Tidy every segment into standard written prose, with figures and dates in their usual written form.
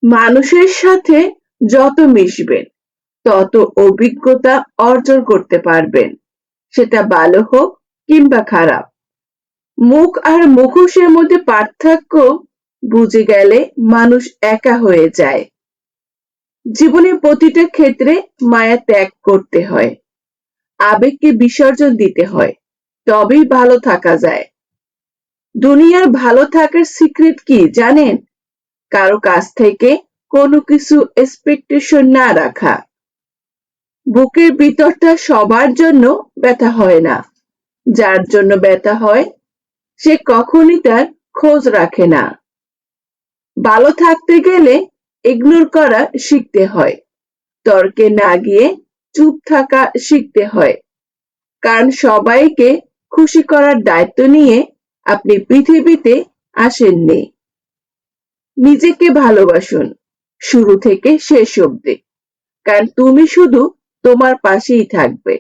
মানুষের সাথে যত মিশবেন তত অভিজ্ঞতা অর্জন করতে পারবেন, সেটা ভালো হোক কিংবা খারাপ। মুখ আর মুখোশের মধ্যে পার্থক্য বুঝে গেলে মানুষ একা হয়ে যায়। জীবনের প্রতিটা ক্ষেত্রে মায়া ত্যাগ করতে হয়, আবেগকে বিসর্জন দিতে হয়, তবেই ভালো থাকা যায়। দুনিয়ার ভালো থাকার সিক্রেট কি জানেন? কারো কাছ থেকে কোনো কিছু এক্সপেকটেশন না রাখা। বুকের ভিতরটা সবার জন্য ব্যথা হয় না, যার জন্য ব্যথা হয় সে কখনই তার খোঁজ রাখে না। ভালো থাকতে গেলে ইগনোর করা শিখতে হয়, তর্কে না গিয়ে চুপ থাকা শিখতে হয়। কারণ সবাইকে খুশি করার দায়িত্ব নিয়ে আপনি পৃথিবীতে আসেননি। নিজেকে ভালোবাসুন শুরু থেকে শেষ অবধি, কারণ তুমি শুধু তোমার পাশেই থাকবে,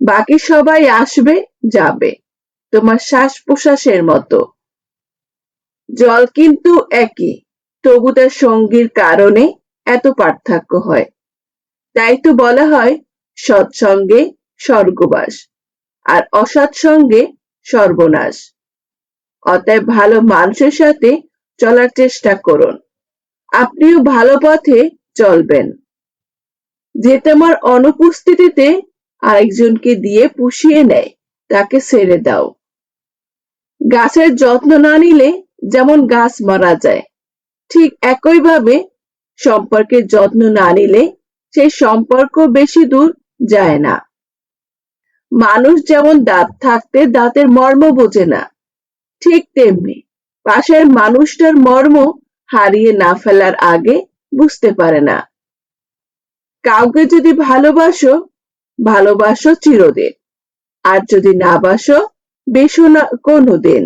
বাকি সবাই আসবে যাবে, তোমার শ্বাস প্রশ্বাসের মতো। জল কিন্তু একই, তবু তার সঙ্গীর কারণে এত পার্থক্য হয়। তাই তো বলা হয় সৎসঙ্গে স্বর্গবাস আর অসৎ সঙ্গে সর্বনাশ। অতএব ভালো মানুষের সাথে চলার চেষ্টা করুন, আপনিও ভালো পথে চলবেন। যে তোমার অনুপস্থিতিতে আরেকজনকে দিয়ে পুষিয়ে নেয় তাকে ছেড়ে দাও। গাছের যত্ন না নিলে যেমন গাছ মারা যায়, ঠিক একইভাবে সম্পর্কের যত্ন না নিলে সেই সম্পর্ক বেশি দূর যায় না। মানুষ যেমন দাঁত থাকতে দাঁতের মর্ম বোঝে না, ঠিক তেমনি পাশের মানুষটার মর্ম হারিয়ে না ফেলার আগে বুঝতে পারে না। কাউকে যদি ভালোবাসো, ভালোবাসো চিরদিন, আর যদি না বাসো, বেশো না কোনোদিন।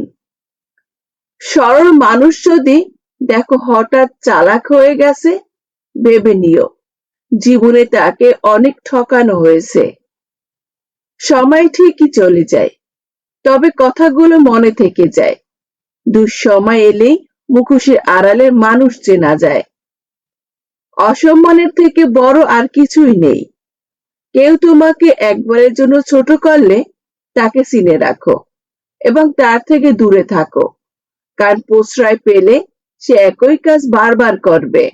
সরল মানুষ যদি দেখো হঠাৎ চালাক হয়ে গেছে, ভেবে নিও জীবনে তাকে অনেক ঠকানো হয়েছে। সময় ঠিকই চলে যায়, তবে কথাগুলো মনে থেকে যায়। দুঃসময় এলেই মুখোশের আড়ালে মানুষ চেনা যায়। অসম্মানের থেকে বড় আর কিছুই নেই। কেউ তোমাকে একবারের জন্য ছোট করলে তাকে চিনে রাখো এবং তার থেকে দূরে থাকো, কারণ প্রশ্রয় পেলে সে একই কাজ বারবার করবে।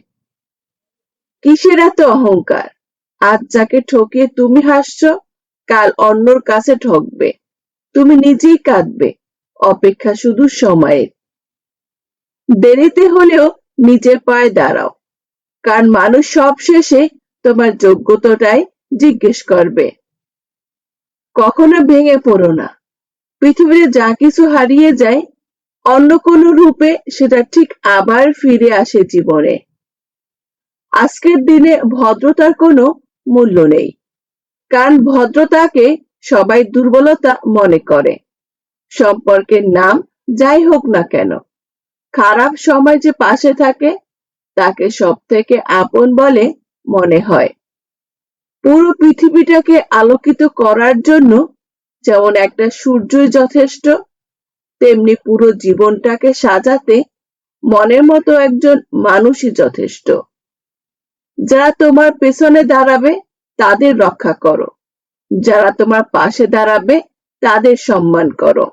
কিসের এত অহংকার? আজ যাকে ঠকিয়ে তুমি হাসছো, কাল অন্যর কাছে ঠকবে, তুমি নিজেই কাঁদবে। অপেক্ষা শুধু সময়ের। দেরিতে হলেও নিজের পায়ে দাঁড়াও, কারণ মানুষ সব শেষে তোমার যোগ্যতাটাই জিজ্ঞেস করবে। কখনো ভেঙে পড়ো না। পৃথিবীতে যা কিছু হারিয়ে যায়, অন্য কোনো রূপে সেটা ঠিক আবার ফিরে আসে জীবনে। আজকের দিনে ভদ্রতার কোনো মূল্য নেই, কারণ ভদ্রতাকে সবাই দুর্বলতা মনে করে। সম্পর্কের নাম যাই হোক না কেন, খারাপ সময় যে পাশে থাকে তাকে সব থেকে আপন বলে মনে হয়। পুরো পৃথিবীটাকে আলোকিত করার জন্য যেমন একটা সূর্যই যথেষ্ট, তেমনি পুরো জীবনটাকে সাজাতে মনের মতো একজন মানুষই যথেষ্ট। যারা তোমার পেছনে দাঁড়াবে তাদের রক্ষা করো, যারা তোমার পাশে দাঁড়াবে তাদের সম্মান করো।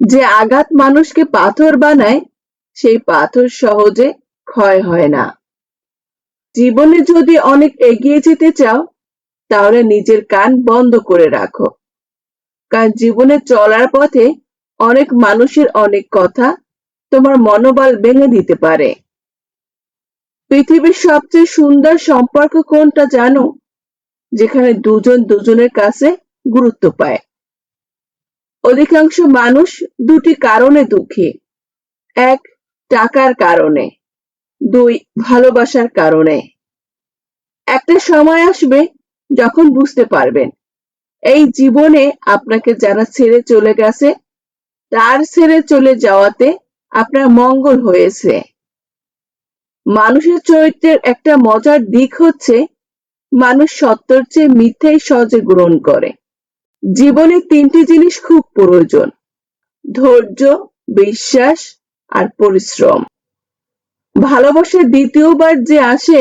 যে আঘাত মানুষকে পাথর বানায়, সেই পাথর সহজে ক্ষয় হয় না। জীবনে যদি অনেক এগিয়ে যেতে চাও, তাহলে নিজের কান বন্ধ করে রাখো, কারণ জীবনে চলার পথে অনেক মানুষের অনেক কথা তোমার মনোবল ভেঙে দিতে পারে। পৃথিবীর সবচেয়ে সুন্দর সম্পর্ক কোনটা জানো? যেখানে দুজন দুজনের কাছে গুরুত্ব পায়। অধিকাংশ মানুষ দুটি কারণে দুঃখী। এক, টাকার কারণে। দুই, ভালোবাসার কারণে। একটা সময় আসবে যখন বুঝতে পারবেন এই জীবনে আপনাকে যারা ছেড়ে চলে গেছে, তার ছেড়ে চলে যাওয়াতে আপনার মঙ্গল হয়েছে। মানুষের চরিত্রের একটা মজার দিক হচ্ছে মানুষ সত্যের চেয়ে মিথ্যাই সহজে গ্রহণ করে। জীবনে তিনটি জিনিস খুব প্রয়োজন: ধৈর্য, বিশ্বাস আর পরিশ্রম। ভালোবাসা দ্বিতীয়বার যে আসে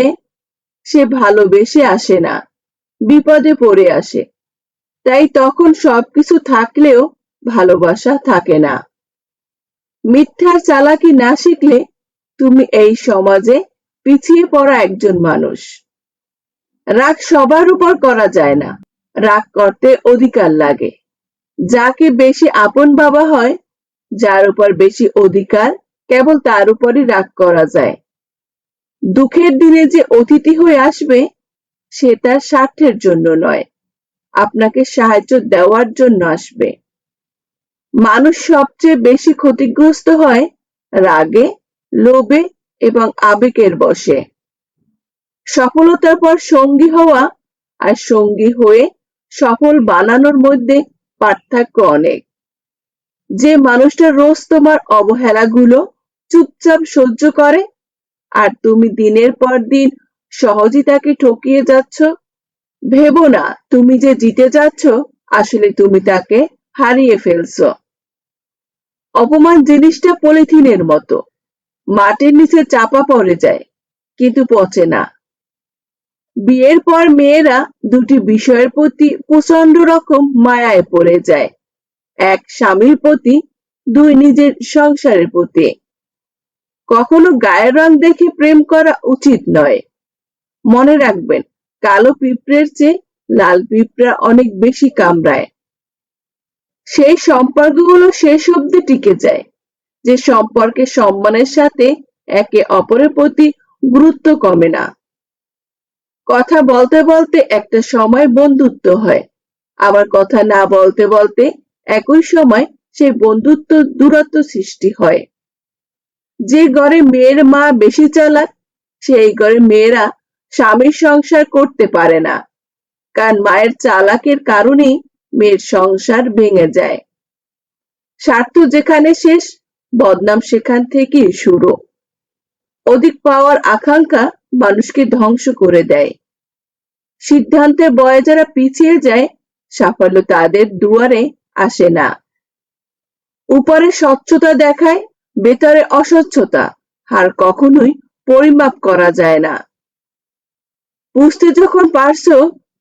সে ভালোবেসে আসে না, বিপদে পড়ে আসে। তাই তখন সবকিছু থাকলেও ভালোবাসা থাকে না। মিথ্যার চালাকি না শিখলে তুমি এই সমাজে পিছিয়ে পড়া একজন মানুষ। রাগ সবার উপর করা যায় না, রাগ করতে অধিকার লাগে। যাকে বেশি আপন ভাবা হয়, যার উপর বেশি অধিকার, কেবল তার উপরই রাগ করা যায়। দুঃখের দিনে যে অতিথি হয়ে আসবে সে তার স্বার্থের জন্য নয়, আপনাকে সাহায্য দেওয়ার জন্য আসবে। মানুষ সবচেয়ে বেশি ক্ষতিগ্রস্ত হয় রাগে, লোভে এবং আবেগের বশে। সফলতার পর সঙ্গী হওয়া আর সঙ্গী হয়ে সফল বানানোর মধ্যে পার্থক্য অনেক। যে মানুষটা রোজ তোমার অবহেলাগুলো চুপচাপ সহ্য করে আর তুমি দিনের পর দিন সহজেই তাকে ঠকিয়ে যাচ্ছ, ভেবো না তুমি যে জিতে যাচ্ছ, আসলে তুমি তাকে হারিয়ে ফেলছো। অপমান জিনিসটা পলিথিনের মতো, মাটির নিচে চাপা পড়ে যায় কিন্তু পচে না। বিয়ের পর মেয়েরা দুটি বিষয়ের প্রতি প্রচন্ড রকম মায়ায় পড়ে যায়, এক স্বামীর প্রতি, দুই নিজের সংসারের প্রতি। কখনো গায়ের রং দেখে প্রেম করা উচিত নয়। মনে রাখবেন, কালো পিঁপড়ের চেয়ে লাল পিঁপড়া অনেক বেশি কামড়ায়। সেই সম্পর্কগুলো শেষ অবধি টিকে যায় যে সম্পর্কে সম্মানের সাথে একে অপরের প্রতি গুরুত্ব কমে না। কথা বলতে বলতে একটা সময় বন্ধুত্ব হয়, আবার কথা না বলতে বলতে একই সময় সেই বন্ধুত্ব দূরত্ব সৃষ্টি হয়। যে ঘরে মেয়ের মা বেশি চালাক, সেই ঘরে মেয়েরা স্বামীর সংসার করতে পারে না, কারণ মায়ের চালাকের কারণেই মেয়ের সংসার ভেঙে যায়। স্বার্থ যেখানে শেষ, বদনাম সেখান থেকেই শুরু। অধিক পাওয়ার আকাঙ্ক্ষা মানুষকে ধ্বংস করে দেয়। সিদ্ধান্তের বয়ে যারা পিছিয়ে যায়, সাফল্য তাদের দুয়ারে আসে না। উপরে স্বচ্ছতা দেখায়, ভেতরে অস্বচ্ছতা, আর কখনোই পরিমাপ করা যায় না। বুঝতে যখন পারছো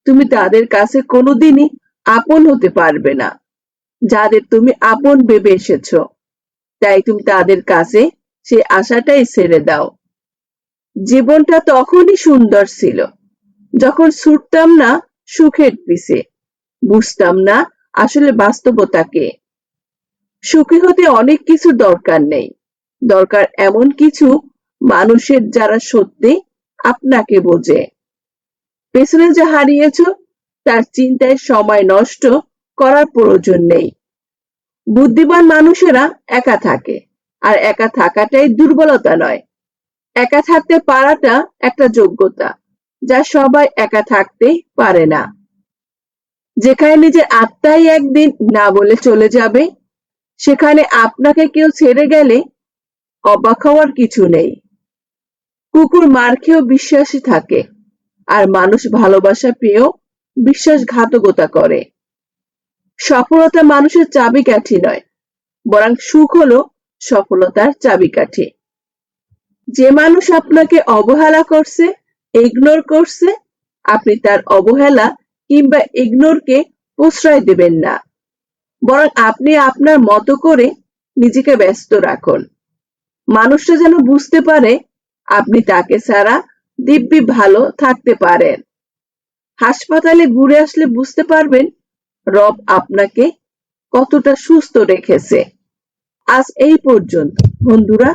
তুমি তাদের কাছে কোনোদিনই আপন হতে পারবে না, যাদের তুমি আপন ভেবে এসেছো, তাই তুমি তাদের কাছে সে আশাটাই ছেড়ে দাও। জীবনটা তখনই সুন্দর ছিল যখন ছুটতাম না সুখের পিছে, বুঝতাম না আসলে বাস্তবতাকে। সুখী হতে অনেক কিছু দরকার নেই, দরকার এমন কিছু মানুষের যারা সত্যি আপনাকে বোঝে। পেছনে যা হারিয়েছ তার চিন্তায় সময় নষ্ট করার প্রয়োজন নেই। বুদ্ধিমান মানুষেরা একা থাকে, আর একা থাকাটাই দুর্বলতা নয়। একা থাকতে পারাটা একটা যোগ্যতা, যা সবাই একা থাকতে পারে না। যেখানে নিজের আত্মাই একদিন না বলে চলে যাবে, সেখানে আপনাকে কেউ ছেড়ে গেলে অবাক হওয়ার কিছু নেই। কুকুর মার খেয়েও বিশ্বাসী থাকে, আর মানুষ ভালোবাসা পেয়েও বিশ্বাসঘাতকতা করে। সফলতা মানুষের চাবিকাঠি নয়, বরং সুখ হলো সফলতার চাবিকাঠি। যে মানুষ আপনাকে অবহেলা করছে, ইগনোর করছে, আপনি তার অবহেলা কিংবা ইগনোরকে প্রশ্রয় দেবেন না, বরং আপনি আপনার মতো করে নিজেকে ব্যস্ত রাখুন। মানুষটা যেন বুঝতে পারে আপনি তাকে ছাড়া দিব্যি ভালো থাকতে পারেন। হাসপাতালে ঘুরে আসলে বুঝতে পারবেন রব আপনাকে কতটা সুস্থ রেখেছে। আজ এই পর্যন্ত বন্ধুরা।